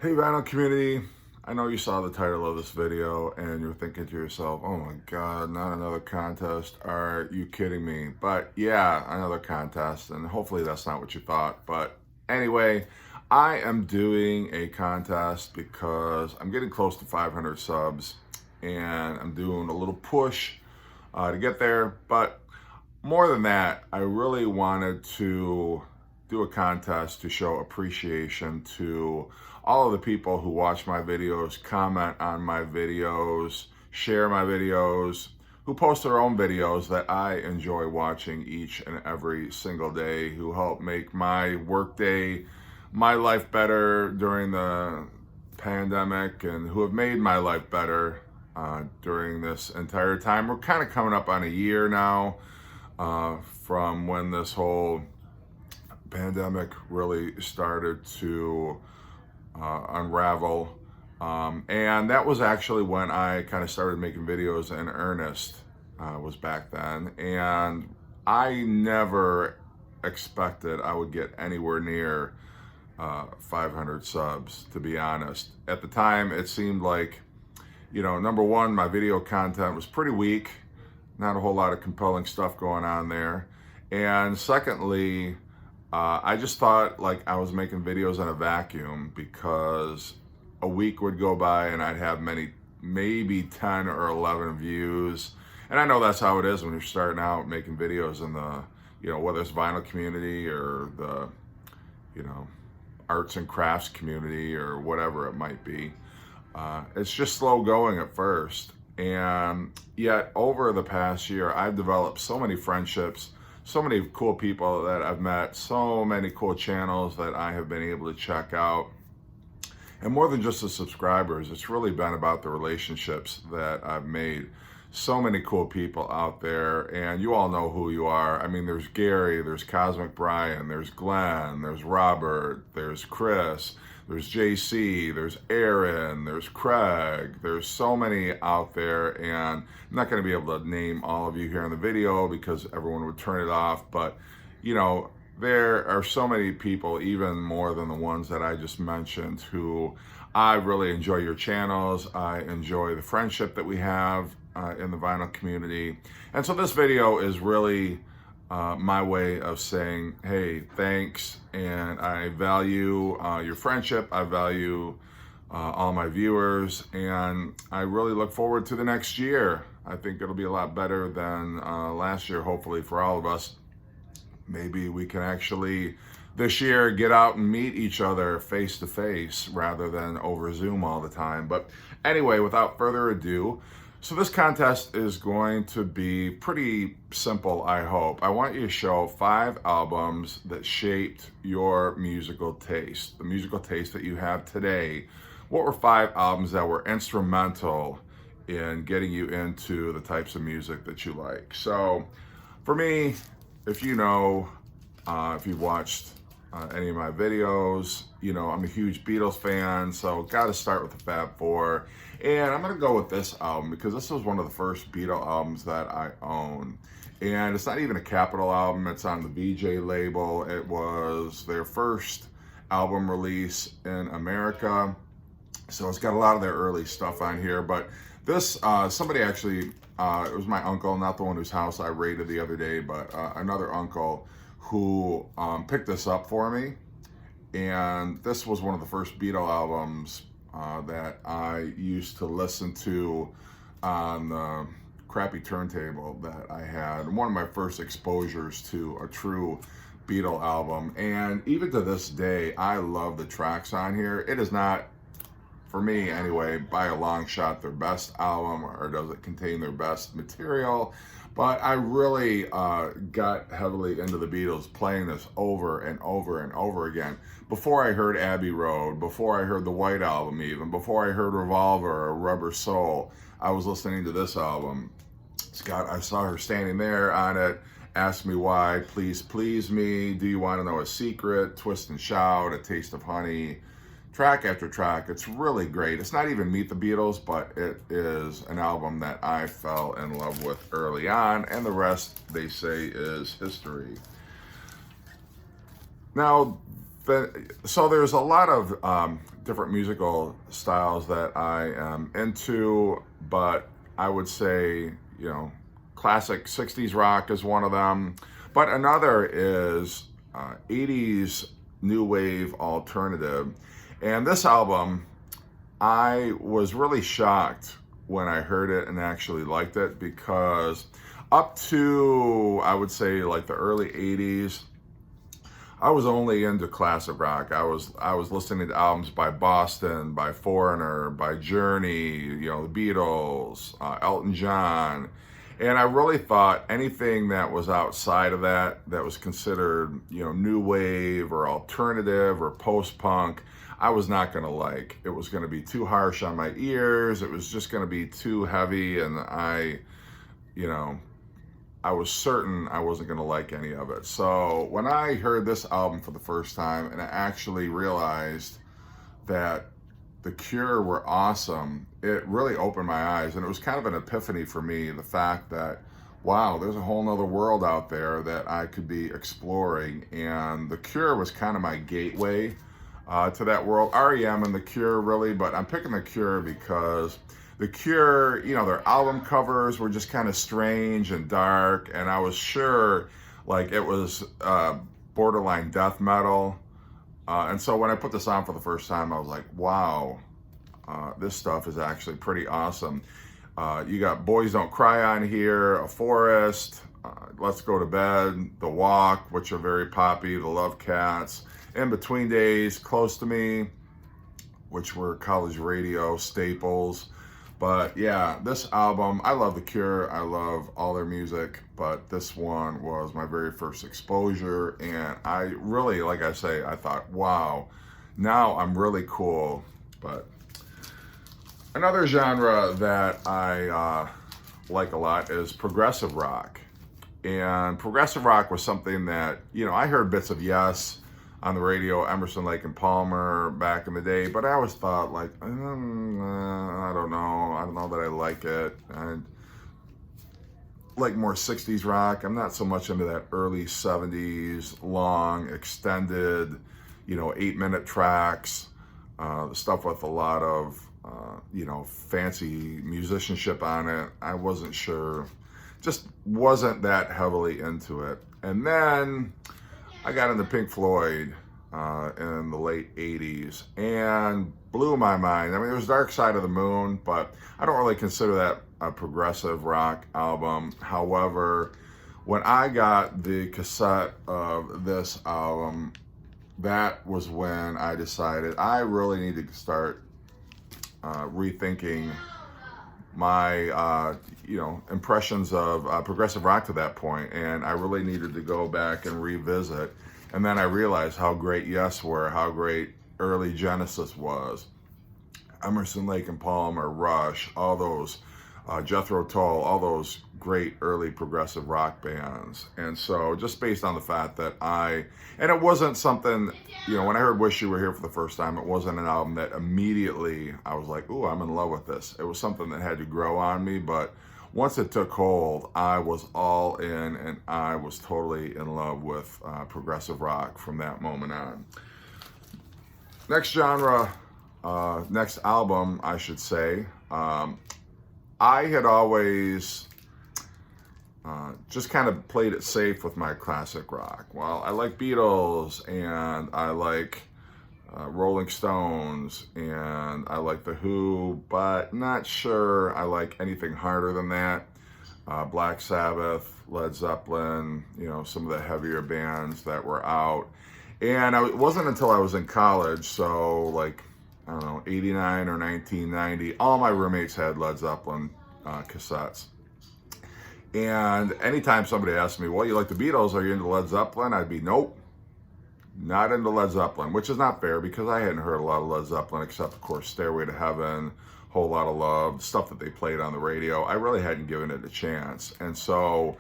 Hey vinyl community, I know you saw the title of this video and you're thinking to yourself, oh my God, not another contest. Are you kidding me? But yeah, another contest, and hopefully that's not what you thought. But anyway, I am doing a contest because I'm getting close to 500 subs and I'm doing a little push to get there. But more than that, I really wanted to do a contest to show appreciation to all of the people who watch my videos, comment on my videos, share my videos, who post their own videos that I enjoy watching each and every single day, who help make my workday, my life better during the pandemic, and who have made my life better during this entire time. We're kind of coming up on a year now from when this whole pandemic really started to unravel. And that was actually when I kind of started making videos in earnest, was back then. And I never expected I would get anywhere near 500 subs, to be honest. At the time, it seemed like, number one, my video content was pretty weak, not a whole lot of compelling stuff going on there. And secondly, I just thought like I was making videos in a vacuum, because a week would go by and I'd have maybe 10 or 11 views. And I know that's how it is when you're starting out making videos in the, whether it's vinyl community or the, arts and crafts community or whatever it might be. It's just slow going at first. And yet over the past year, I've developed so many friendships, so many cool people that I've met, so many cool channels that I have been able to check out. And more than just the subscribers, it's really been about the relationships that I've made. So many cool people out there, and you all know who you are. I mean, there's Gary, there's Cosmic Brian, there's Glenn, there's Robert, there's Chris, there's JC, there's Aaron, there's Craig. There's so many out there, and I'm not going to be able to name all of you here in the video because everyone would turn it off. But, there are so many people, even more than the ones that I just mentioned, who I really enjoy your channels. I enjoy the friendship that we have in the vinyl community. And so this video is really my way of saying, hey, thanks, and I value your friendship. I value all my viewers, and I really look forward to the next year. I think it'll be a lot better than last year, hopefully, for all of us. Maybe we can actually this year get out and meet each other face to face rather than over Zoom all the time. But anyway, without further ado, so this contest is going to be pretty simple, I hope. I want you to show 5 albums that shaped your musical taste, the musical taste that you have today. What were 5 albums that were instrumental in getting you into the types of music that you like? So for me, if if you've watched any of my videos, I'm a huge Beatles fan, so got to start with the Fab Four. And I'm going to go with this album because this was one of the first Beatle albums that I own. And it's not even a Capitol album, it's on the VJ label. It was their first album release in America, so it's got a lot of their early stuff on here. But this, somebody actually, it was my uncle, not the one whose house I raided the other day, but another uncle who picked this up for me. And this was one of the first Beatle albums that I used to listen to on the crappy turntable that I had. One of my first exposures to a true Beatle album. And even to this day, I love the tracks on here. It is not, for me anyway, by a long shot, their best album, or does it contain their best material? But I really got heavily into the Beatles, playing this over and over and over again. Before I heard Abbey Road, before I heard the White Album even, before I heard Revolver or Rubber Soul, I was listening to this album. I saw her standing there on it, Ask Me Why, Please Please Me, Do You Want to Know a Secret, Twist and Shout, A Taste of Honey, track after track. It's really great. It's not even Meet the Beatles, but it is an album that I fell in love with early on, and the rest, they say, is history. Now, So there's a lot of different musical styles that I am into, but I would say, classic 60s rock is one of them. But another is 80s new wave alternative. And this album, I was really shocked when I heard it and actually liked it, because up to, I would say, like the early 80s, I was only into classic rock. I was listening to albums by Boston, by Foreigner, by Journey, the Beatles, Elton John, and I really thought anything that was outside of that was considered, new wave or alternative or post-punk, I was not going to like. It was going to be too harsh on my ears. It was just going to be too heavy, and you know, I was certain I wasn't going to like any of it. So when I heard this album for the first time and I actually realized that The Cure were awesome, it really opened my eyes. And it was kind of an epiphany for me, the fact that, wow, there's a whole nother world out there that I could be exploring. And The Cure was kind of my gateway to that world. REM and The Cure, really, but I'm picking The Cure because The Cure, their album covers were just kind of strange and dark, and I was sure like it was borderline death metal. And so when I put this on for the first time, I was like, wow, this stuff is actually pretty awesome. You got Boys Don't Cry on here, A Forest, Let's Go to Bed, The Walk, which are very poppy, The Love Cats, In Between Days, Close to Me, which were college radio staples. But yeah, this album, I love The Cure, I love all their music, but this one was my very first exposure, and I really, like I say, I thought, wow, now I'm really cool. But another genre that I like a lot is progressive rock. And progressive rock was something that, I heard bits of Yes on the radio, Emerson, Lake and Palmer back in the day, but I always thought like, I don't know that I like it. I like more 60s rock. I'm not so much into that early 70s, long, extended, 8-minute tracks, the stuff with a lot of, fancy musicianship on it. I wasn't sure, just wasn't that heavily into it. And then I got into Pink Floyd in the late 80s and blew my mind. I mean, it was Dark Side of the Moon, but I don't really consider that a progressive rock album. However, when I got the cassette of this album, that was when I decided I really need to start rethinking my impressions of progressive rock to that point, and I really needed to go back and revisit. And then I realized how great Yes were, how great early Genesis was, Emerson, Lake and Palmer, Rush, all those, Jethro Tull, all those great early progressive rock bands. And so just based on the fact that and it wasn't something, when I heard Wish You Were Here for the first time, it wasn't an album that immediately I was like, ooh, I'm in love with this. It was something that had to grow on me, but once it took hold, I was all in, and I was totally in love with progressive rock from that moment on. Next genre, next album, I should say. I had always just kind of played it safe with my classic rock. Well, I like Beatles, and I like Rolling Stones, and I like The Who, but not sure I like anything harder than that. Black Sabbath, Led Zeppelin, some of the heavier bands that were out. And it wasn't until I was in college, so like, I don't know, 89 or 1990, all my roommates had Led Zeppelin cassettes. And anytime somebody asked me, well, you like the Beatles, are you into Led Zeppelin? I'd be, nope, not into Led Zeppelin, which is not fair because I hadn't heard a lot of Led Zeppelin except, of course, Stairway to Heaven, Whole Lot of Love, stuff that they played on the radio. I really hadn't given it a chance. And so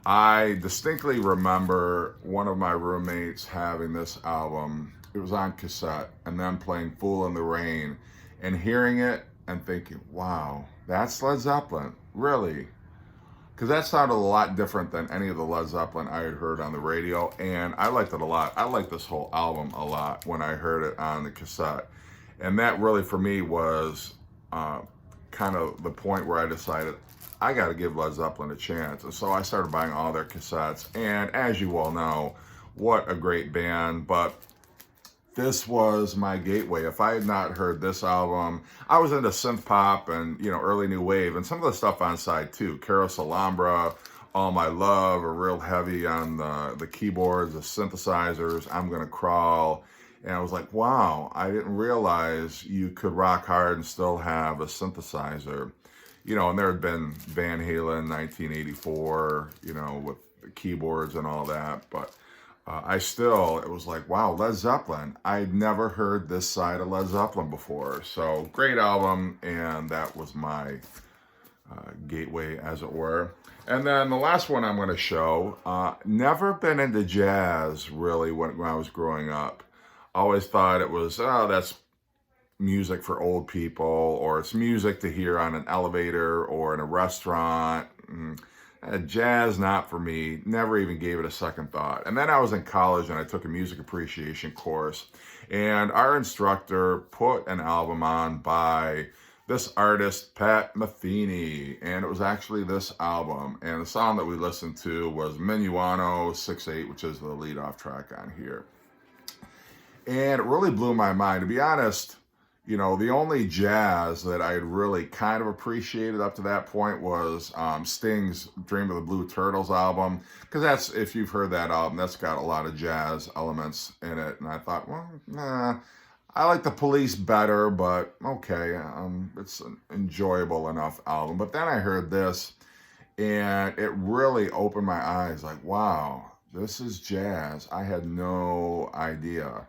I distinctly remember one of my roommates having this album. It was on cassette, and then playing Fool in the Rain and hearing it and thinking, wow, that's Led Zeppelin, really? because that sounded a lot different than any of the Led Zeppelin I had heard on the radio, and I liked it a lot. I liked this whole album a lot when I heard it on the cassette, and that really for me was kind of the point where I decided I got to give Led Zeppelin a chance. And so I started buying all their cassettes, and as you all know, what a great band. But this was my gateway. If I had not heard this album, I was into synth pop and, you know, early new wave and some of the stuff on side too. Carousel Alhambra, All My Love are real heavy on the keyboards, the synthesizers, I'm Gonna Crawl. And I was like, wow, I didn't realize you could rock hard and still have a synthesizer. You know, and there had been Van Halen 1984, you know, with the keyboards and all that, but it was like, wow, Led Zeppelin. I'd never heard this side of Led Zeppelin before. So great album, and that was my gateway, as it were. And then the last one I'm going to show, never been into jazz, really, when I was growing up. Always thought it was, oh, that's music for old people, or it's music to hear on an elevator or in a restaurant. Jazz, not for me. Never even gave it a second thought. And then I was in college and I took a music appreciation course. And our instructor put an album on by this artist, Pat Metheny. And it was actually this album. And the song that we listened to was Minuano 6/8, which is the lead-off track on here. And it really blew my mind. To be honest, you know, the only jazz that I had really kind of appreciated up to that point was Sting's Dream of the Blue Turtles album, because that's, if you've heard that album, that's got a lot of jazz elements in it. And I thought, well, nah, I like the Police better, but okay, it's an enjoyable enough album. But then I heard this, and it really opened my eyes, like, wow, this is jazz. I had no idea.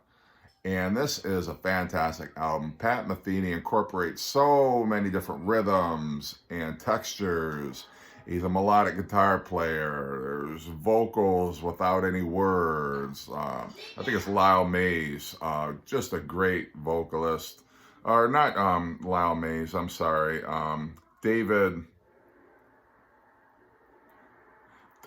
And this is a fantastic album. Pat Metheny incorporates so many different rhythms and textures. He's a melodic guitar player. There's vocals without any words. I think it's Lyle Mays, just a great vocalist. Or not Lyle Mays, I'm sorry. David,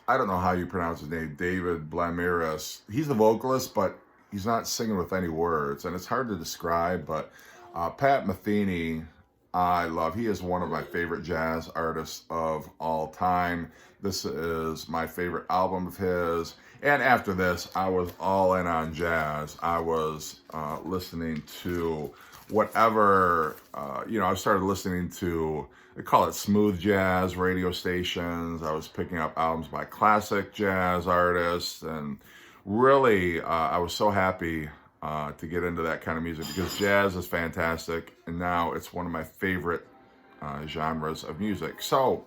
I don't know how you pronounce his name, David Blamiris. He's the vocalist, but he's not singing with any words, and it's hard to describe, but Pat Metheny, I love. He is one of my favorite jazz artists of all time. This is my favorite album of his, and after this, I was all in on jazz. I was listening to whatever, I started listening to, they call it smooth jazz radio stations. I was picking up albums by classic jazz artists, and really, I was so happy to get into that kind of music, because jazz is fantastic, and now it's one of my favorite genres of music. So,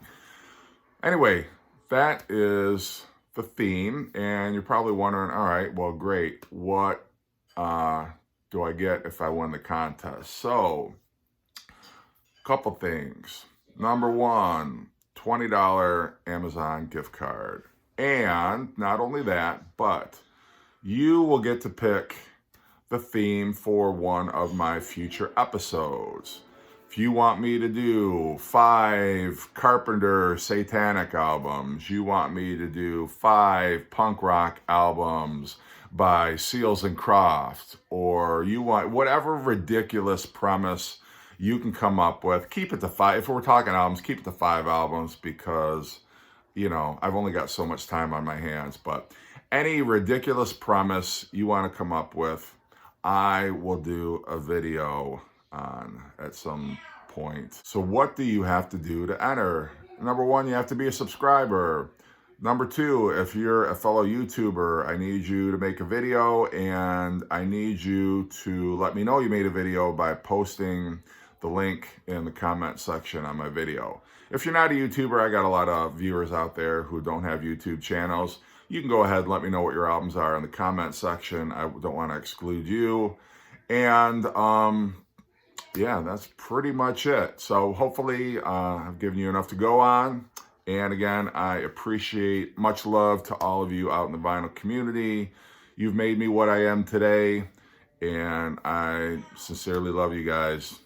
anyway, that is the theme, and you're probably wondering, all right, well, great, what do I get if I win the contest? So, a couple things. Number one, $20 Amazon gift card. And not only that, but you will get to pick the theme for one of my future episodes. If you want me to do 5 Carpenter satanic albums, you want me to do 5 punk rock albums by Seals and Croft, or you want whatever ridiculous premise you can come up with, keep it to 5. If we're talking albums, keep it to 5 albums, because I've only got so much time on my hands. But any ridiculous premise you want to come up with, I will do a video on at some point. So what do you have to do to enter? Number 1, you have to be a subscriber. Number 2, if you're a fellow YouTuber, I need you to make a video, and I need you to let me know you made a video by posting the link in the comment section on my video. If you're not a YouTuber, I got a lot of viewers out there who don't have YouTube channels. You can go ahead and let me know what your albums are in the comment section. I don't want to exclude you. And yeah, that's pretty much it. So hopefully I've given you enough to go on. And again, I appreciate, much love to all of you out in the vinyl community. You've made me what I am today, and I sincerely love you guys.